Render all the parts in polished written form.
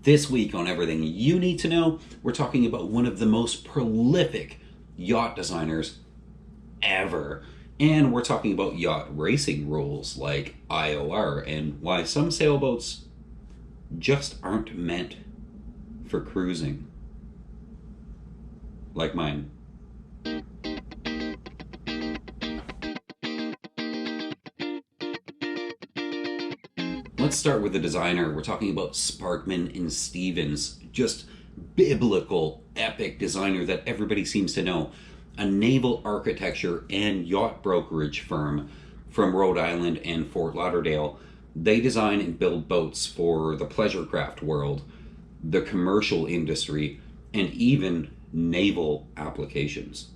This week on Everything You Need to Know, we're talking about one of the most prolific yacht designers ever. And we're talking about yacht racing rules like IOR and why some sailboats just aren't meant for cruising. Like mine. Let's start with the designer. We're talking about Sparkman and Stevens. Just biblical, epic designer that everybody seems to know. A naval architecture and yacht brokerage firm from Rhode Island and Fort Lauderdale. They design and build boats for the pleasure craft world, the commercial industry, and even naval applications.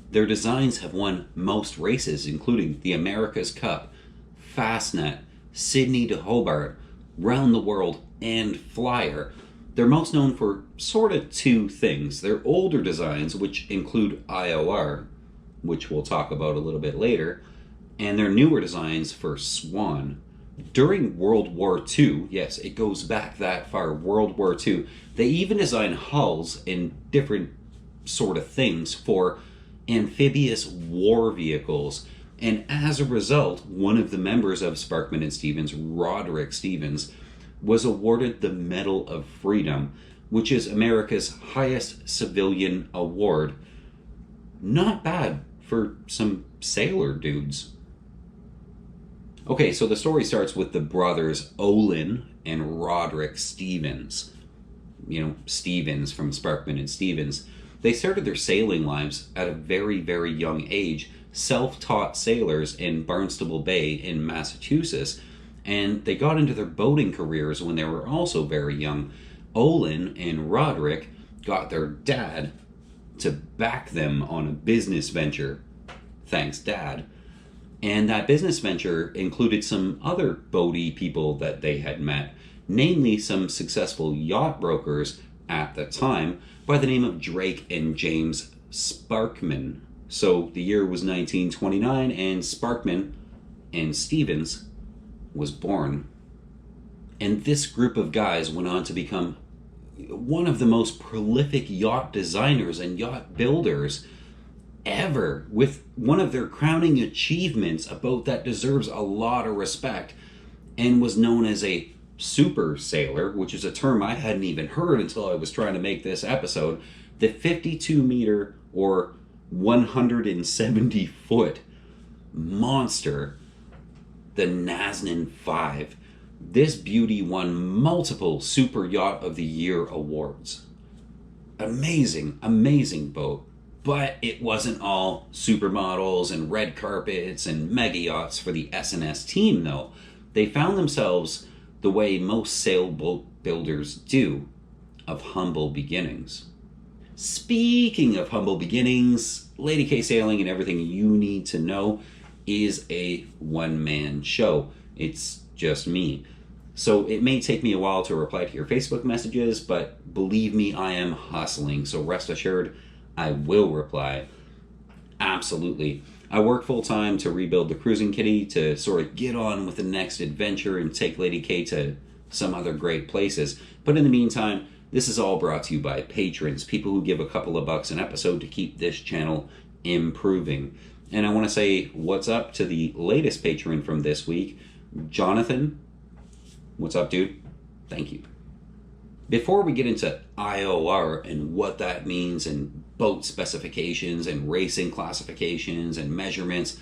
Their designs have won most races, including the America's Cup, Fastnet, Sydney to Hobart, Round the World, and Flyer. They're most known for sort of two things. Their older designs, which include IOR, which we'll talk about a little bit later, and their newer designs for Swan. During World War II, yes, it goes back that far, World War II, they even designed hulls and different sort of things for amphibious war vehicles. And as a result, one of the members of Sparkman and Stevens, Roderick Stevens, was awarded the Medal of Freedom, which is America's highest civilian award. Not bad for some sailor dudes. Okay, so the story starts with the brothers Olin and Roderick Stevens. Stevens from Sparkman and Stevens. They started their sailing lives at a very, very young age, self-taught sailors in Barnstable Bay in Massachusetts, and they got into their boating careers when they were also very young. Olin and Roderick got their dad to back them on a business venture. Thanks, Dad. And that business venture included some other boaty people that they had met, namely some successful yacht brokers at the time by the name of Drake and James Sparkman. So the year was 1929 and Sparkman and Stevens was born. And this group of guys went on to become one of the most prolific yacht designers and yacht builders ever, with one of their crowning achievements, a boat that deserves a lot of respect and was known as a super sailor, which is a term I hadn't even heard until I was trying to make this episode. The 52 meter or 170 foot monster, the Nasnan 5. This beauty won multiple Super Yacht of the Year awards. Amazing, amazing boat. But it wasn't all supermodels and red carpets and mega yachts for the S&S team, though. They found themselves the way most sailboat builders do, of humble beginnings. Speaking of humble beginnings, Lady K Sailing and Everything You Need to Know is a one-man show. It's just me. So it may take me a while to reply to your Facebook messages, but believe me, I am hustling. So rest assured, I will reply. Absolutely. I work full-time to rebuild the cruising kitty, to sort of get on with the next adventure and take Lady K to some other great places. But in the meantime, this is all brought to you by patrons, people who give a couple of bucks an episode to keep this channel improving. And I want to say what's up to the latest patron from this week, Jonathan. What's up, dude? Thank you. Before we get into IOR and what that means and boat specifications and racing classifications and measurements,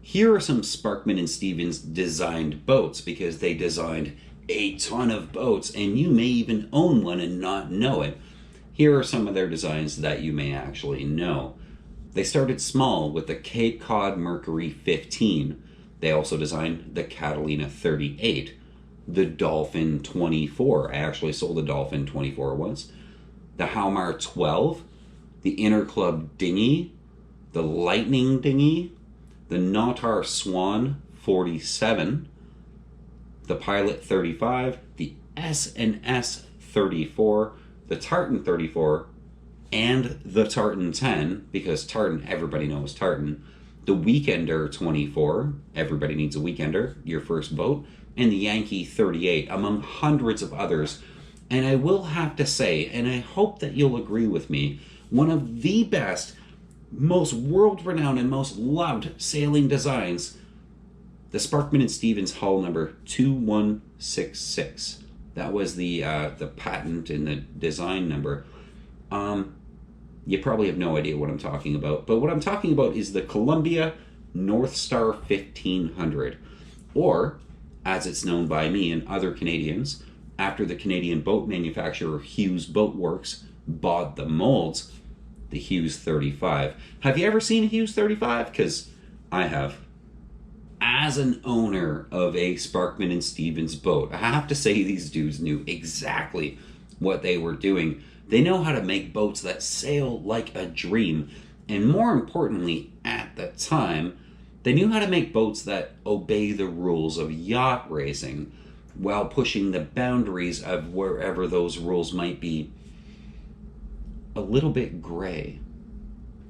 here are some Sparkman and Stevens designed boats, because they designed a ton of boats and you may even own one and not know it. Here are some of their designs that you may actually know. They started small with the Cape Cod Mercury 15. They also designed the Catalina 38, the Dolphin 24. I actually sold a Dolphin 24 once. The Halmar 12, the Interclub Dinghy, the Lightning Dinghy, the Nautar Swan 47, the Pilot 35, the S&S 34, the Tartan 34, and the Tartan 10, because Tartan, everybody knows Tartan, the Weekender 24, everybody needs a Weekender, your first boat, and the Yankee 38, among hundreds of others. And I will have to say, and I hope that you'll agree with me, one of the best, most world-renowned, and most loved sailing designs, the Sparkman and Stevens hull number 2166. That was the patent and the design number. You probably have no idea what I'm talking about, but what I'm talking about is the Columbia North Star 1500, or as it's known by me and other Canadians, after the Canadian boat manufacturer Hughes Boat Works bought the molds, the Hughes 35. Have you ever seen a Hughes 35? Because I have. As an owner of a Sparkman and Stevens boat, I have to say these dudes knew exactly what they were doing. They know how to make boats that sail like a dream, and more importantly, at the time, they knew how to make boats that obey the rules of yacht racing while pushing the boundaries of wherever those rules might be a little bit gray.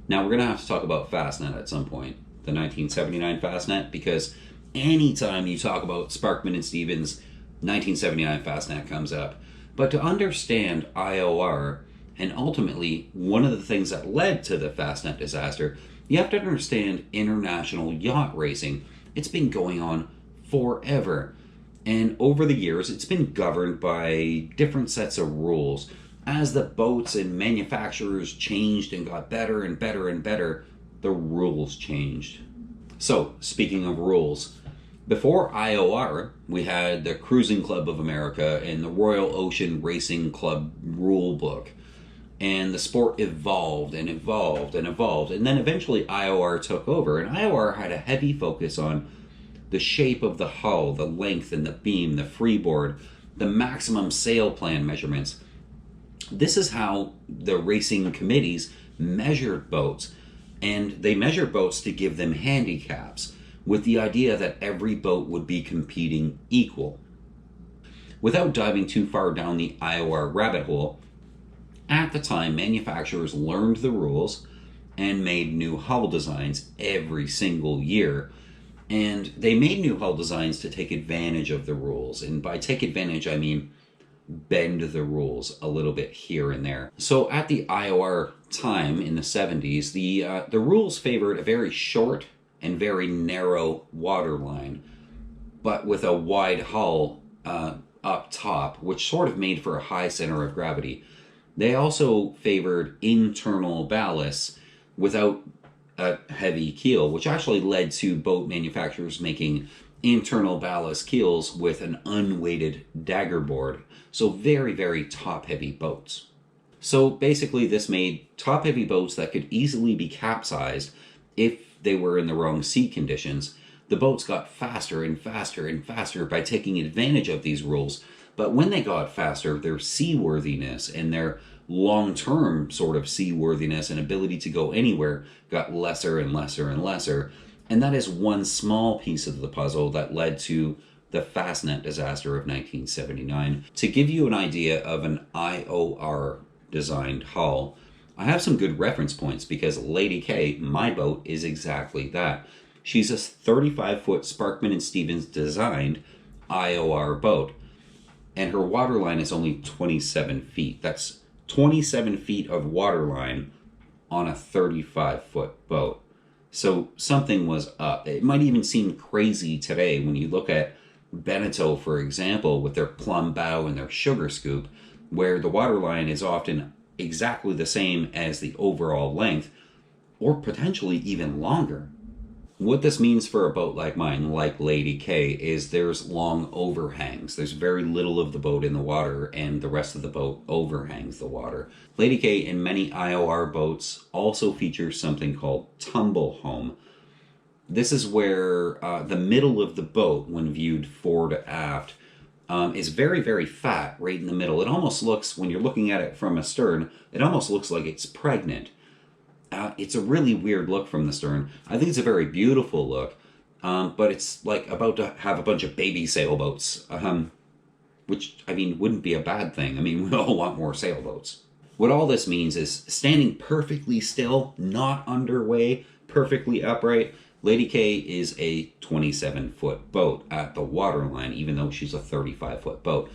Now, we're going to have to talk about Fastnet at some point, the 1979 Fastnet, because anytime you talk about Sparkman and Stevens, 1979 Fastnet comes up. But to understand IOR, and ultimately one of the things that led to the Fastnet disaster, you have to understand international yacht racing. It's been going on forever. And over the years, it's been governed by different sets of rules. As the boats and manufacturers changed and got better and better and better, the rules changed. So, speaking of rules, before IOR, we had the Cruising Club of America and the Royal Ocean Racing Club rule book. And the sport evolved and evolved and evolved. And then eventually IOR took over. And IOR had a heavy focus on the shape of the hull, the length and the beam, the freeboard, the maximum sail plan measurements. This is how the racing committees measured boats. And they measured boats to give them handicaps, with the idea that every boat would be competing equal. Without diving too far down the IOR rabbit hole, at the time, manufacturers learned the rules and made new hull designs every single year. And they made new hull designs to take advantage of the rules. And by take advantage, I mean bend the rules a little bit here and there. So at the IOR time in the 70s, the rules favored a very short and very narrow waterline, but with a wide hull up top, which sort of made for a high center of gravity. They also favored internal ballast without a heavy keel, which actually led to boat manufacturers making internal ballast keels with an unweighted dagger board. So very, very top-heavy boats. So basically this made top-heavy boats that could easily be capsized if they were in the wrong sea conditions. The boats got faster and faster and faster by taking advantage of these rules. But when they got faster, their seaworthiness and their long-term sort of seaworthiness and ability to go anywhere got lesser and lesser and lesser. And that is one small piece of the puzzle that led to the Fastnet disaster of 1979. To give you an idea of an IOR designed hull, I have some good reference points because Lady K, my boat, is exactly that. She's a 35-foot Sparkman and Stevens designed IOR boat, and her waterline is only 27 feet. That's 27 feet of waterline on a 35-foot boat. So something was up. It might even seem crazy today when you look at Beneteau, for example, with their plumb bow and their sugar scoop, where the waterline is often exactly the same as the overall length, or potentially even longer. What this means for a boat like mine, like Lady K, is there's long overhangs. There's very little of the boat in the water, and the rest of the boat overhangs the water. Lady K and many IOR boats also feature something called tumble home. This is where the middle of the boat, when viewed fore to aft, is very, very fat right in the middle. It almost looks, when you're looking at it from astern, it almost looks like it's pregnant. It's a really weird look from the stern. I think it's a very beautiful look, but it's like about to have a bunch of baby sailboats, which, I mean, wouldn't be a bad thing. I mean, we all want more sailboats. What all this means is standing perfectly still, not underway, perfectly upright, Lady K is a 27-foot boat at the waterline, even though she's a 35-foot boat.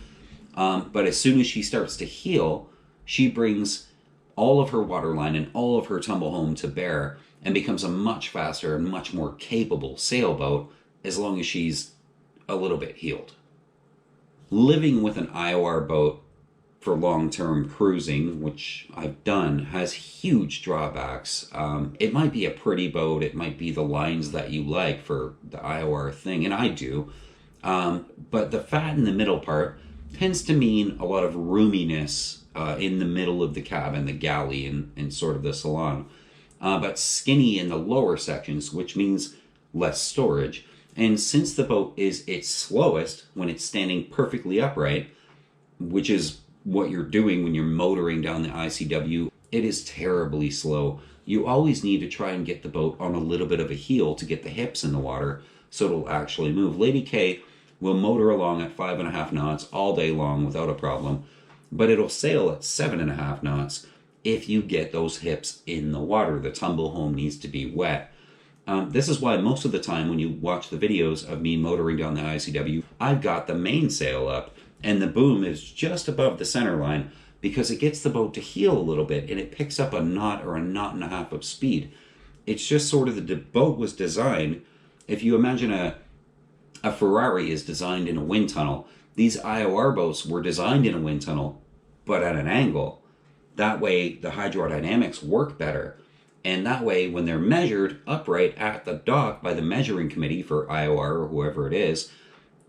But as soon as she starts to heel, she brings all of her waterline and all of her tumble home to bear and becomes a much faster and much more capable sailboat as long as she's a little bit heeled. Living with an IOR boat for long-term cruising, which I've done, has huge drawbacks. It might be a pretty boat, it might be the lines that you like for the IOR thing, and I do. But the fat in the middle part tends to mean a lot of roominess in the middle of the cabin, the galley, and sort of the salon. But skinny in the lower sections, which means less storage. And since the boat is its slowest when it's standing perfectly upright, which is what you're doing when you're motoring down the ICW, it is terribly slow. You always need to try and get the boat on a little bit of a heel to get the hips in the water so it'll actually move. Lady K will motor along at 5.5 knots all day long without a problem, but it'll sail at 7.5 knots if you get those hips in the water. The tumble home needs to be wet. This is why most of the time when you watch the videos of me motoring down the ICW, I've got the mainsail up and the boom is just above the center line because it gets the boat to heel a little bit and it picks up a knot or a knot and a half of speed. It's just sort of the boat was designed, if you imagine a Ferrari is designed in a wind tunnel, these IOR boats were designed in a wind tunnel, but at an angle. That way the hydrodynamics work better. And that way when they're measured upright at the dock by the measuring committee for IOR or whoever it is,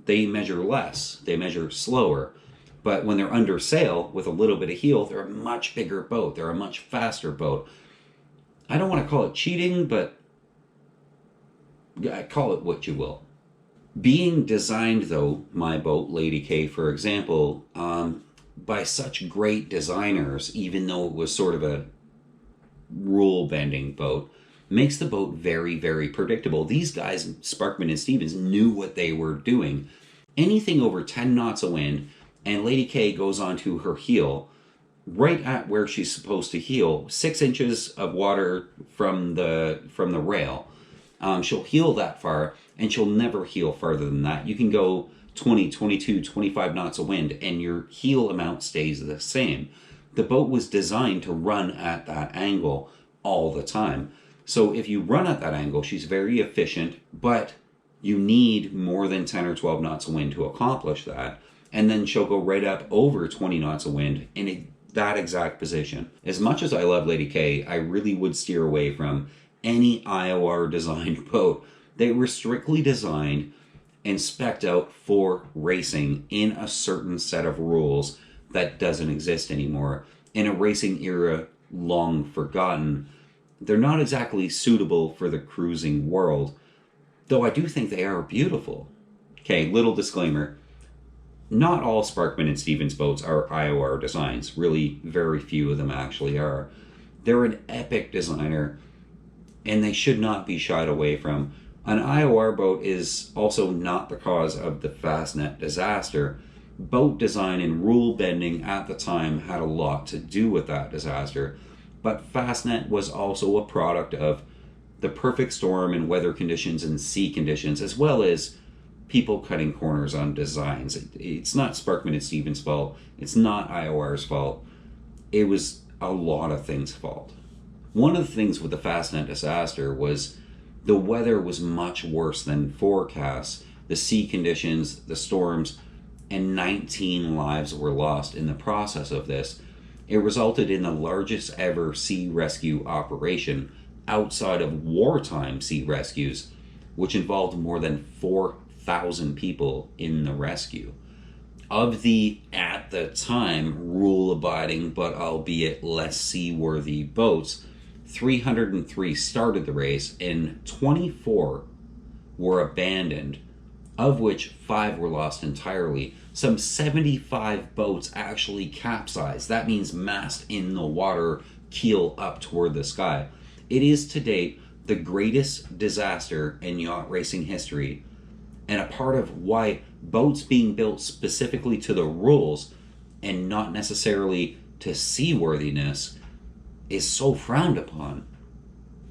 they measure less, they measure slower. But when they're under sail with a little bit of heel, they're a much bigger boat. They're a much faster boat. I don't want to call it cheating, but call it what you will. Being designed, though, my boat, Lady K, for example, by such great designers, even though it was sort of a rule-bending boat, makes the boat very, very predictable. These guys, Sparkman and Stevens, knew what they were doing. Anything over 10 knots of wind, and Lady K goes onto her heel, right at where she's supposed to heel, 6 inches of water from the rail. She'll heel that far, and she'll never heel farther than that. You can go 20, 22, 25 knots of wind, and your heel amount stays the same. The boat was designed to run at that angle all the time. So if you run at that angle, she's very efficient, but you need more than 10 or 12 knots of wind to accomplish that. And then she'll go right up over 20 knots of wind in that exact position. As much as I love Lady K, I really would steer away from any IOR designed boat. They were strictly designed and spec'd out for racing in a certain set of rules that doesn't exist anymore. In a racing era long forgotten, they're not exactly suitable for the cruising world, though I do think they are beautiful. Okay, little disclaimer. Not all Sparkman and Stevens boats are IOR designs. Really, very few of them actually are. They're an epic designer, and they should not be shied away from. An IOR boat is also not the cause of the Fastnet disaster. Boat design and rule bending at the time had a lot to do with that disaster, but Fastnet was also a product of the perfect storm and weather conditions and sea conditions, as well as people cutting corners on designs. It's not Sparkman and Stevens' fault. It's not IOR's fault. It was a lot of things' fault. One of the things with the Fastnet disaster was the weather was much worse than forecasts. The sea conditions, the storms, and 19 lives were lost in the process of this. It resulted in the largest ever sea rescue operation outside of wartime sea rescues, which involved more than 4,000 people in the rescue. Of the, at the time, rule-abiding but albeit less seaworthy boats, 303 started the race and 24 were abandoned, of which 5 were lost entirely. Some 75 boats actually capsized. That means mast in the water, keel up toward the sky. It is to date the greatest disaster in yacht racing history, and a part of why boats being built specifically to the rules and not necessarily to seaworthiness is so frowned upon.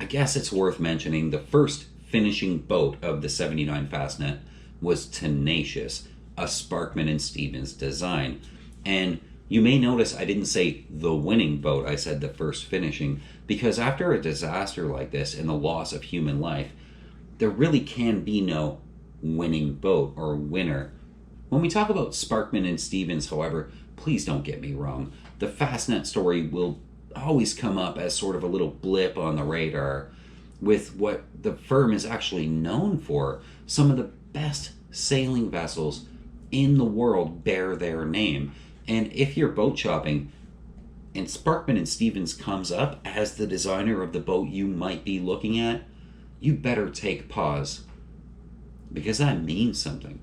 I guess it's worth mentioning the first finishing boat of the 79 Fastnet was Tenacious, a Sparkman and Stevens design. And you may notice I didn't say the winning boat, I said the first finishing, because after a disaster like this and the loss of human life, there really can be no winning boat or winner. When we talk about Sparkman and Stevens, however, please don't get me wrong. The Fastnet story will always come up as sort of a little blip on the radar with what the firm is actually known for. Some of the best sailing vessels in the world bear their name. And if you're boat shopping and Sparkman and Stevens comes up as the designer of the boat you might be looking at, you better take pause, because that means something.